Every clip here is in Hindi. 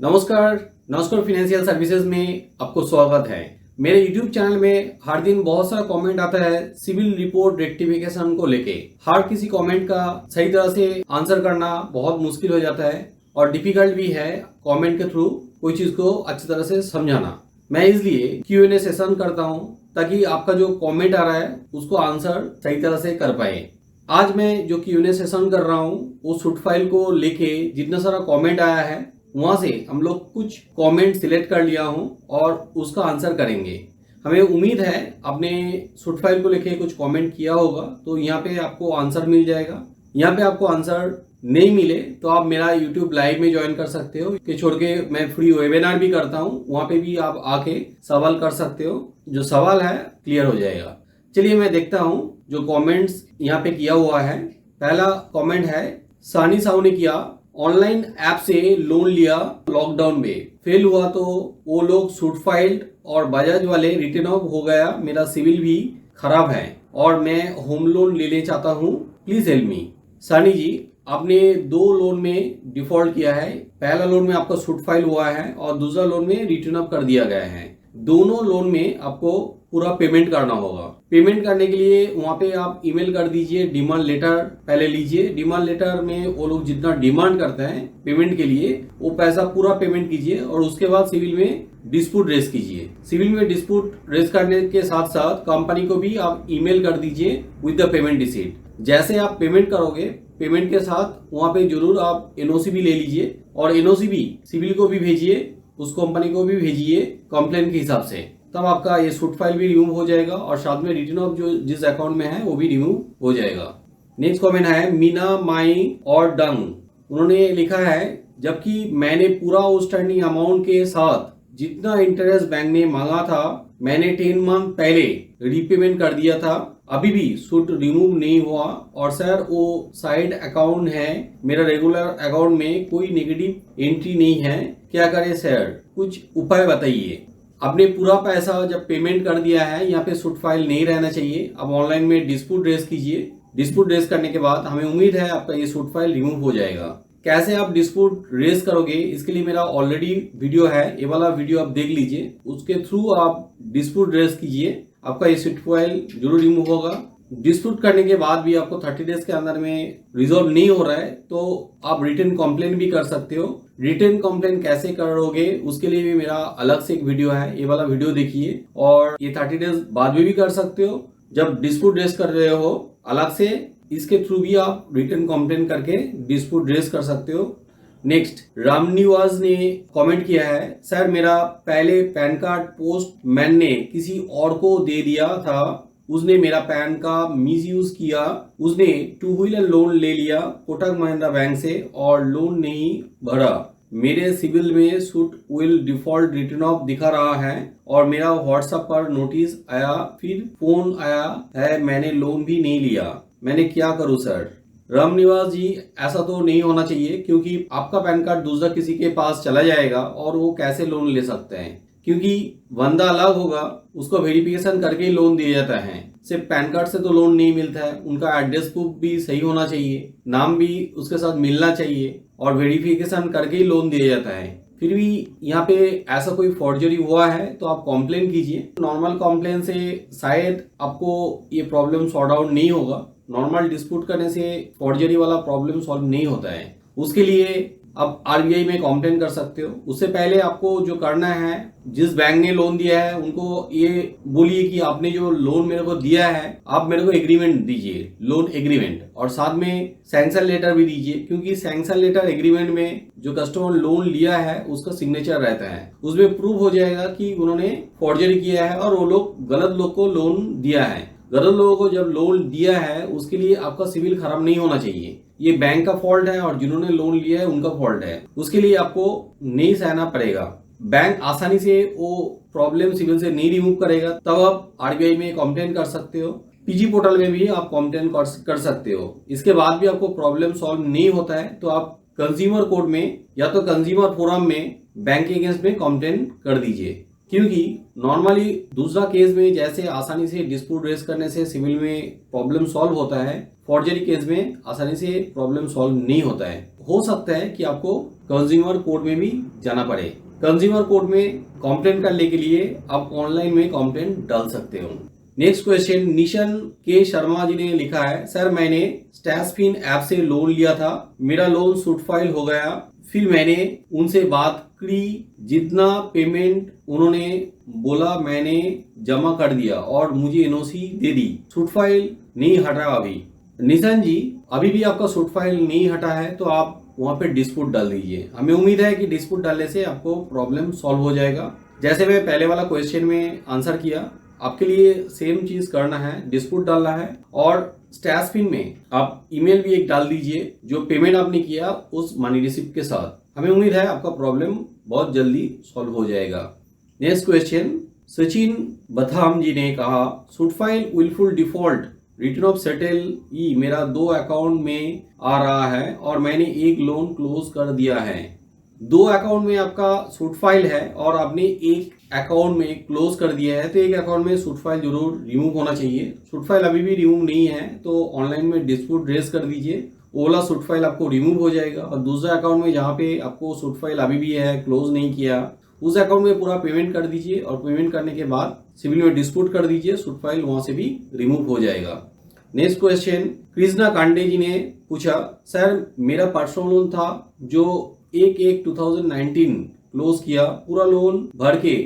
नमस्कार नमस्कार फाइनेंशियल सर्विसेज में आपको स्वागत है। मेरे YouTube चैनल में हर दिन बहुत सारा कमेंट आता है सिविल रिपोर्ट रेक्टिफिकेशन को लेके। हर किसी कमेंट का सही तरह से आंसर करना बहुत मुश्किल हो जाता है और डिफिकल्ट भी है कमेंट के थ्रू कोई चीज को अच्छी तरह से समझाना। मैं इसलिए Q&A सेशन करता हूँ ताकि आपका जो कमेंट आ रहा है उसको आंसर सही तरह से कर पाए। आज मैं जो Q&A सेशन कर रहा हूँ वो सूट फाइल को लेके जितना सारा कमेंट आया है वहां से हम लोग कुछ कमेंट सिलेक्ट कर लिया हूं और उसका आंसर करेंगे। हमें उम्मीद है आपने सूट फाइल को लेके कुछ कमेंट किया होगा तो यहाँ पे आपको आंसर मिल जाएगा। यहाँ पे आपको आंसर नहीं मिले तो आप मेरा YouTube लाइव में ज्वाइन कर सकते हो कि छोड़ के मैं फ्री वेबिनार भी करता हूँ, वहाँ पे भी आप आके सवाल कर सकते हो, जो सवाल है क्लियर हो जाएगा। चलिए मैं देखता हूँ जो कॉमेंट्स यहाँ पे किया हुआ है। पहला कॉमेंट है सानी साहू ने किया, ऑनलाइन ऐप से लोन लिया, लॉकडाउन में फेल हुआ तो वो लोग सूट फाइल्ड और बजाज वाले रिटर्न ऑफ हो गया, मेरा सिविल भी खराब है और मैं होम लोन लेने चाहता हूँ, प्लीज हेल्प मी। सानी जी, आपने दो लोन में डिफॉल्ट किया है। पहला लोन में आपका सूट फाइल हुआ है और दूसरा लोन में रिटर्न ऑफ कर दिया गया है। दोनों लोन में आपको पूरा पेमेंट करना होगा। पेमेंट करने के लिए वहाँ पे आप ईमेल कर दीजिए, डिमांड लेटर पहले लीजिए। डिमांड लेटर में वो लोग जितना डिमांड करते हैं पेमेंट के लिए वो पैसा पूरा पेमेंट कीजिए और उसके बाद सिविल में डिस्प्यूट रेज कीजिए। सिविल में डिस्प्यूट रेज करने के साथ साथ कंपनी को भी आप ईमेल कर दीजिए विद द पेमेंट रिसीट। जैसे आप पेमेंट करोगे पेमेंट के साथ वहाँ पे जरूर आप एनओसी भी ले लीजिए और एनओसी भी सिविल को भी भेजिए, उस कंपनी को भी भेजिए कंप्लेन के हिसाब से। तब आपका ये सूट फाइल भी रिमूव हो जाएगा और साथ में रिटर्न ऑफ जो जिस अकाउंट में है वो भी रिमूव हो जाएगा। नेक्स्ट कमेंट है मीना माई और डंग। उन्होंने लिखा है जबकि मैंने पूरा आउटस्टैंडिंग अमाउंट के साथ जितना इंटरेस्ट बैंक ने मांगा था मैंने 10 मंथ पहले रीपेमेंट कर दिया था, अभी भी सूट रिमूव नहीं हुआ और सर वो साइड अकाउंट है, मेरा रेगुलर अकाउंट में कोई नेगेटिव एंट्री नहीं है, क्या करें सर, कुछ उपाय बताइए। आपने पूरा पैसा जब पेमेंट कर दिया है यहाँ पे सूट फाइल नहीं रहना चाहिए। अब ऑनलाइन में डिस्प्यूट रेज कीजिए। डिस्प्यूट रेज करने के बाद हमें उम्मीद है आपका ये सूट फाइल रिमूव हो जाएगा। कैसे आप डिस्प्यूट रेज करोगे इसके लिए मेरा ऑलरेडी वीडियो है, ये वाला वीडियो आप देख लीजिए, उसके थ्रू आप डिस्प्यूट रेज कीजिए, आपका ये सूट फाइल जरूर रिमूव होगा। डिस्प्यूट करने के बाद भी आपको 30 डेज के अंदर में रिजॉल्व नहीं हो रहा है तो आप रिटर्न कंप्लेन भी कर सकते हो। रिटर्न कंप्लेन कैसे करोगे उसके लिए भी मेरा अलग से एक वीडियो है, ये वाला वीडियो देखिए और ये 30 डेज बाद में भी कर सकते हो। जब डिस्प्यूट रेज कर रहे हो अलग से इसके थ्रू भी आप रिटर्न कंप्लेन करके डिस्प्यूट रेज कर सकते हो। नेक्स्ट रामनिवास ने कमेंट किया है, सर मेरा पहले पैन कार्ड पोस्ट मैन ने किसी और को दे दिया था, उसने मेरा पैन का मिस यूज किया, उसने 2 व्हीलर लोन ले लिया कोटक महिंद्रा बैंक से और लोन नहीं भरा, मेरे सिविल में suit will default return of दिखा रहा है और मेरा व्हाट्सएप पर नोटिस आया, फिर फोन आया है, मैंने लोन भी नहीं लिया, मैंने क्या करूं सर। रामनिवास जी, ऐसा तो नहीं होना चाहिए क्योंकि आपका पैन कार्ड दूसरा किसी के पास चला जाएगा और वो कैसे लोन ले सकते हैं, क्योंकि बंदा अलग होगा उसको वेरिफिकेशन करके ही लोन दिया जाता है। सिर्फ पैन कार्ड से तो लोन नहीं मिलता है, उनका एड्रेस प्रूफ भी सही होना चाहिए, नाम भी उसके साथ मिलना चाहिए और वेरिफिकेशन करके ही लोन दिया जाता है। फिर भी यहाँ पे ऐसा कोई फॉर्जरी हुआ है तो आप कंप्लेन कीजिए। नॉर्मल कंप्लेन से शायद आपको ये प्रॉब्लम सॉर्ट आउट नहीं होगा। नॉर्मल डिस्प्यूट करने से फॉर्जरी वाला प्रॉब्लम सॉल्व नहीं होता है। उसके लिए आप आरबीआई में कंप्लेन कर सकते हो। उससे पहले आपको जो करना है, जिस बैंक ने लोन दिया है उनको ये बोलिए कि आपने जो लोन मेरे को दिया है आप मेरे को एग्रीमेंट दीजिए, लोन एग्रीमेंट, और साथ में सैंक्शन लेटर भी दीजिए, क्योंकि सैंक्शन लेटर एग्रीमेंट में जो कस्टमर लोन लिया है उसका सिग्नेचर रहता है, उसमें प्रूव हो जाएगा कि उन्होंने फॉर्जरी किया है और वो लोग गलत लोग को लोन दिया है। गलत लोगों को जब लोन दिया है उसके लिए आपका सिविल खराब नहीं होना चाहिए। ये बैंक का फॉल्ट है और जिन्होंने लोन लिया है उनका फॉल्ट है, उसके लिए आपको नहीं सहना पड़ेगा। बैंक आसानी से वो प्रॉब्लम सिविल से नहीं रिमूव करेगा, तब आप आरबीआई में कंप्लेन कर सकते हो। पीजी पोर्टल में भी आप कंप्लेन कर सकते हो। इसके बाद भी आपको प्रॉब्लम सॉल्व नहीं होता है तो आप कंज्यूमर कोर्ट में या तो कंज्यूमर फोरम में बैंक के अगेंस्ट में कंप्लेन कर दीजिए। क्योंकि नॉर्मली दूसरा केस में जैसे आसानी से डिस्प्यूट रेज करने से सिविल में प्रॉब्लम सॉल्व होता है, फॉर्जरी केस में आसानी से प्रॉब्लम सॉल्व नहीं होता है। हो सकता है कि आपको कंज्यूमर कोर्ट में भी जाना पड़े। कंज्यूमर कोर्ट में कंप्लेंट करने के लिए आप ऑनलाइन में कंप्लेंट डाल सकते हो। नेक्स्ट क्वेश्चन निशन के शर्मा जी ने लिखा है, सर मैंने स्टैशफिन ऐप से लोन लिया था, मेरा लोन सूट फाइल हो गया, फिर मैंने उनसे बात की, जितना पेमेंट उन्होंने बोला मैंने जमा कर दिया और मुझे एनओसी दे दी, सूट फाइल नहीं हटा अभी। निशन जी, अभी भी आपका सूट फाइल नहीं हटा है तो आप वहाँ पे डिस्प्यूट डाल दीजिए। हमें उम्मीद है कि डिस्प्यूट डालने से आपको प्रॉब्लम सॉल्व हो जाएगा। जैसे मैं पहले वाला क्वेश्चन में आंसर किया, आपके लिए सेम चीज करना है, डिस्प्यूट डालना है और स्टैशफिन में आप ईमेल भी एक डाल दीजिए जो पेमेंट आपने किया उस मनी रिसिप्ट के साथ। हमें उम्मीद है आपका प्रॉब्लम बहुत जल्दी सॉल्व हो जाएगा। नेक्स्ट क्वेश्चन सचिन बथाम जी ने कहा, suit file wilful default return of settle ई मेरा 2 अकाउंट में आ रहा है और मैंने एक लोन क्लोज कर दिया है। 2 अकाउंट में आपका सूट फाइल है और आपने एक अकाउंट में क्लोज कर दिया है, तो एक अकाउंट में सूट फाइल जरूर रिमूव होना चाहिए। सूट फाइल अभी भी रिमूव नहीं है तो ऑनलाइन में डिस्प्यूट रेज कर दीजिए, ओला सूट फाइल आपको रिमूव हो जाएगा। और दूसरा अकाउंट में जहाँ पे आपको सूट फाइल अभी भी है, क्लोज नहीं किया, उस अकाउंट में पूरा पेमेंट कर दीजिए और पेमेंट करने के बाद सिविल में डिस्प्यूट कर दीजिए, सूट फाइल वहां से भी रिमूव हो जाएगा। नेक्स्ट क्वेश्चन कृष्णा कांडे जी ने पूछा, सर मेरा पर्सनल लोन था जो 1/1/2019 क्लोज किया पूरा लोन भर के,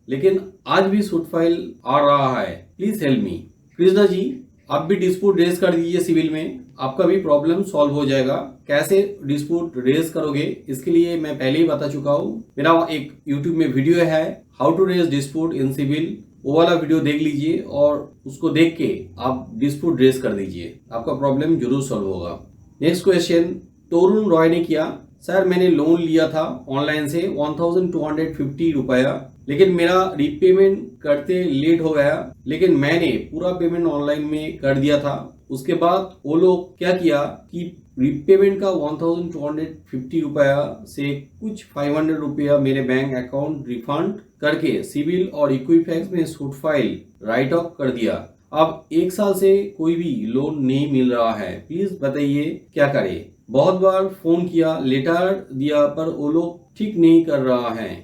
लेकिन आज भी सूट फाइल आ रहा है, please help me. Krishna ji, आप भी डिस्प्यूट रेज कर दीजिए सिविल में, आपका भी प्रॉब्लम सॉल्व हो जाएगा। कैसे डिस्प्यूट रेज करोगे इसके लिए मैं पहले ही बता चुका हूँ, मेरा एक यूट्यूब में वीडियो है how to raise dispute in civil, वो वाला वीडियो देख लीजिए और उसको देख के आप डिस्प्यूट रेज कर दीजिए, आपका प्रॉब्लम जरूर सॉल्व होगा। नेक्स्ट क्वेश्चन तोरुण रॉय ने किया, सर मैंने लोन लिया था ऑनलाइन से 1250 रुपया, लेकिन मेरा रीपेमेंट करते लेट हो गया, लेकिन मैंने पूरा पेमेंट ऑनलाइन में कर दिया था। उसके बाद वो लोग क्या किया कि रीपेमेंट का 1250 रुपया से कुछ 500 रुपया मेरे बैंक अकाउंट रिफंड करके सिविल और इक्विफैक्स में सूट फाइल राइट ऑफ कर दिया। अब 1 साल से कोई भी लोन नहीं मिल रहा है, प्लीज बताइए क्या करें। बहुत बार फोन किया, लेटर दिया, पर वो लोग ठीक नहीं कर रहा है।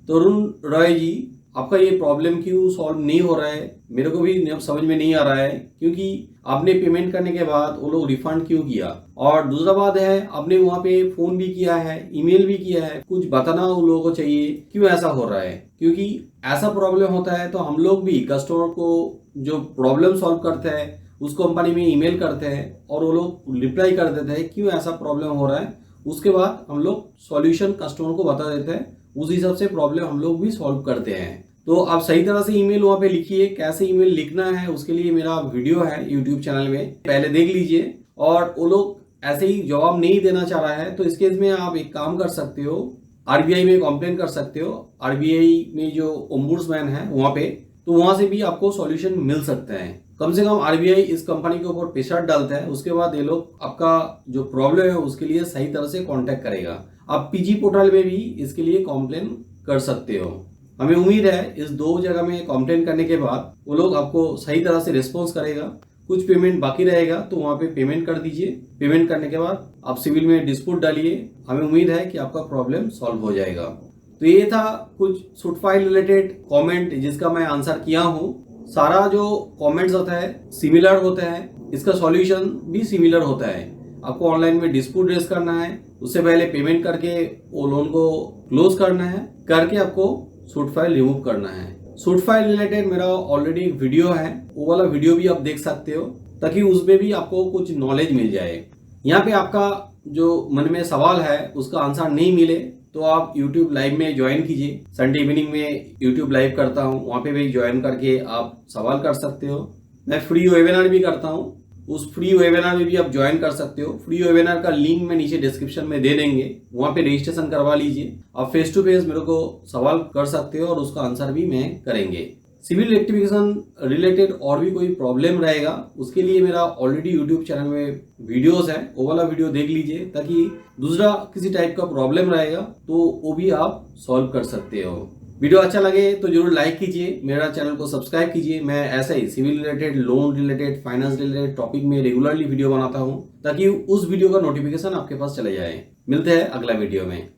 तरुण रॉय जी, आपका ये प्रॉब्लम क्यों सॉल्व नहीं हो रहा है मेरे को भी अब समझ में नहीं आ रहा है, क्योंकि आपने पेमेंट करने के बाद वो लोग रिफंड क्यों किया। और दूसरा बात है, आपने वहाँ पे फोन भी किया है, ईमेल भी किया है, कुछ बताना उन लोगों को चाहिए क्यों ऐसा हो रहा है। क्योंकि ऐसा प्रॉब्लम होता है तो हम लोग भी कस्टमर को जो प्रॉब्लम सॉल्व करते हैं उस कंपनी में ईमेल करते हैं और वो लोग रिप्लाई कर देते हैं क्यों ऐसा प्रॉब्लम हो रहा है। उसके बाद हम लोग सॉल्यूशन कस्टमर को बता देते हैं, उस हिसाब से प्रॉब्लम हम लोग भी सॉल्व करते हैं। तो आप सही तरह से ईमेल वहाँ पे लिखिए, कैसे ईमेल लिखना है उसके लिए मेरा वीडियो है यूट्यूब चैनल में, पहले देख लीजिए। और वो लोग ऐसे ही जवाब नहीं देना चाह रहा है तो इस केस में आप एक काम कर सकते हो, आरबीआई में कंप्लेन कर सकते हो। आरबीआई में जो ओम्बुड्समैन है वहाँ पे, तो वहां से भी आपको सॉल्यूशन मिल सकते हैं। कम से कम आरबीआई इस कंपनी के ऊपर प्रेशर डालता है, उसके बाद ये लोग आपका जो प्रॉब्लम है उसके लिए सही तरह से कांटेक्ट करेगा। आप पीजी पोर्टल में भी इसके लिए कंप्लेन कर सकते हो। हमें उम्मीद है इस 2 जगह में कंप्लेन करने के बाद वो लोग आपको सही तरह से रिस्पॉन्स करेगा। कुछ पेमेंट बाकी रहेगा तो वहां पे पेमेंट कर दीजिए, पेमेंट करने के बाद आप सिविल में डिस्प्यूट डालिए। हमें उम्मीद है कि आपका प्रॉब्लम सॉल्व हो जाएगा। तो ये था कुछ सूट फाइल रिलेटेड कमेंट जिसका मैं आंसर किया हूँ। सारा जो कमेंट्स होता है सिमिलर होता है, इसका सॉल्यूशन भी सिमिलर होता है। आपको ऑनलाइन में डिस्प्यूट रेज करना है, उससे पहले पेमेंट करके वो लोन को क्लोज करना है, करके आपको सूट फाइल रिमूव करना है। सूट फाइल रिलेटेड मेरा ऑलरेडी एक वीडियो है, वो वाला वीडियो भी आप देख सकते हो ताकि उसमें भी आपको कुछ नॉलेज मिल जाए। यहाँ पे आपका जो मन में सवाल है उसका आंसर नहीं मिले तो आप YouTube लाइव में ज्वाइन कीजिए। संडे इवनिंग में YouTube लाइव करता हूँ, वहाँ पे भी ज्वाइन करके आप सवाल कर सकते हो। मैं फ्री वेबिनार भी करता हूँ, उस फ्री वेबिनार में भी आप ज्वाइन कर सकते हो। फ्री वेबिनार का लिंक मैं नीचे डिस्क्रिप्शन में दे देंगे, वहाँ पे रजिस्ट्रेशन करवा लीजिए। आप फेस टू फेस मेरे को सवाल कर सकते हो और उसका आंसर भी मैं करेंगे। सिविल रेक्टिफिकेशन रिलेटेड और भी कोई प्रॉब्लम रहेगा उसके लिए मेरा ऑलरेडी यूट्यूब चैनल में वीडियोस है, वो वाला वीडियो देख लीजिए ताकि दूसरा किसी टाइप का प्रॉब्लम रहेगा तो वो भी आप सॉल्व कर सकते हो। वीडियो अच्छा लगे तो जरूर लाइक कीजिए, मेरा चैनल को सब्सक्राइब कीजिए। मैं ऐसा ही civil related, loan related, finance related topic में रेगुलरली वीडियो बनाता हूं ताकि उस वीडियो का नोटिफिकेशन आपके पास चले जाए। मिलते हैं अगला वीडियो में।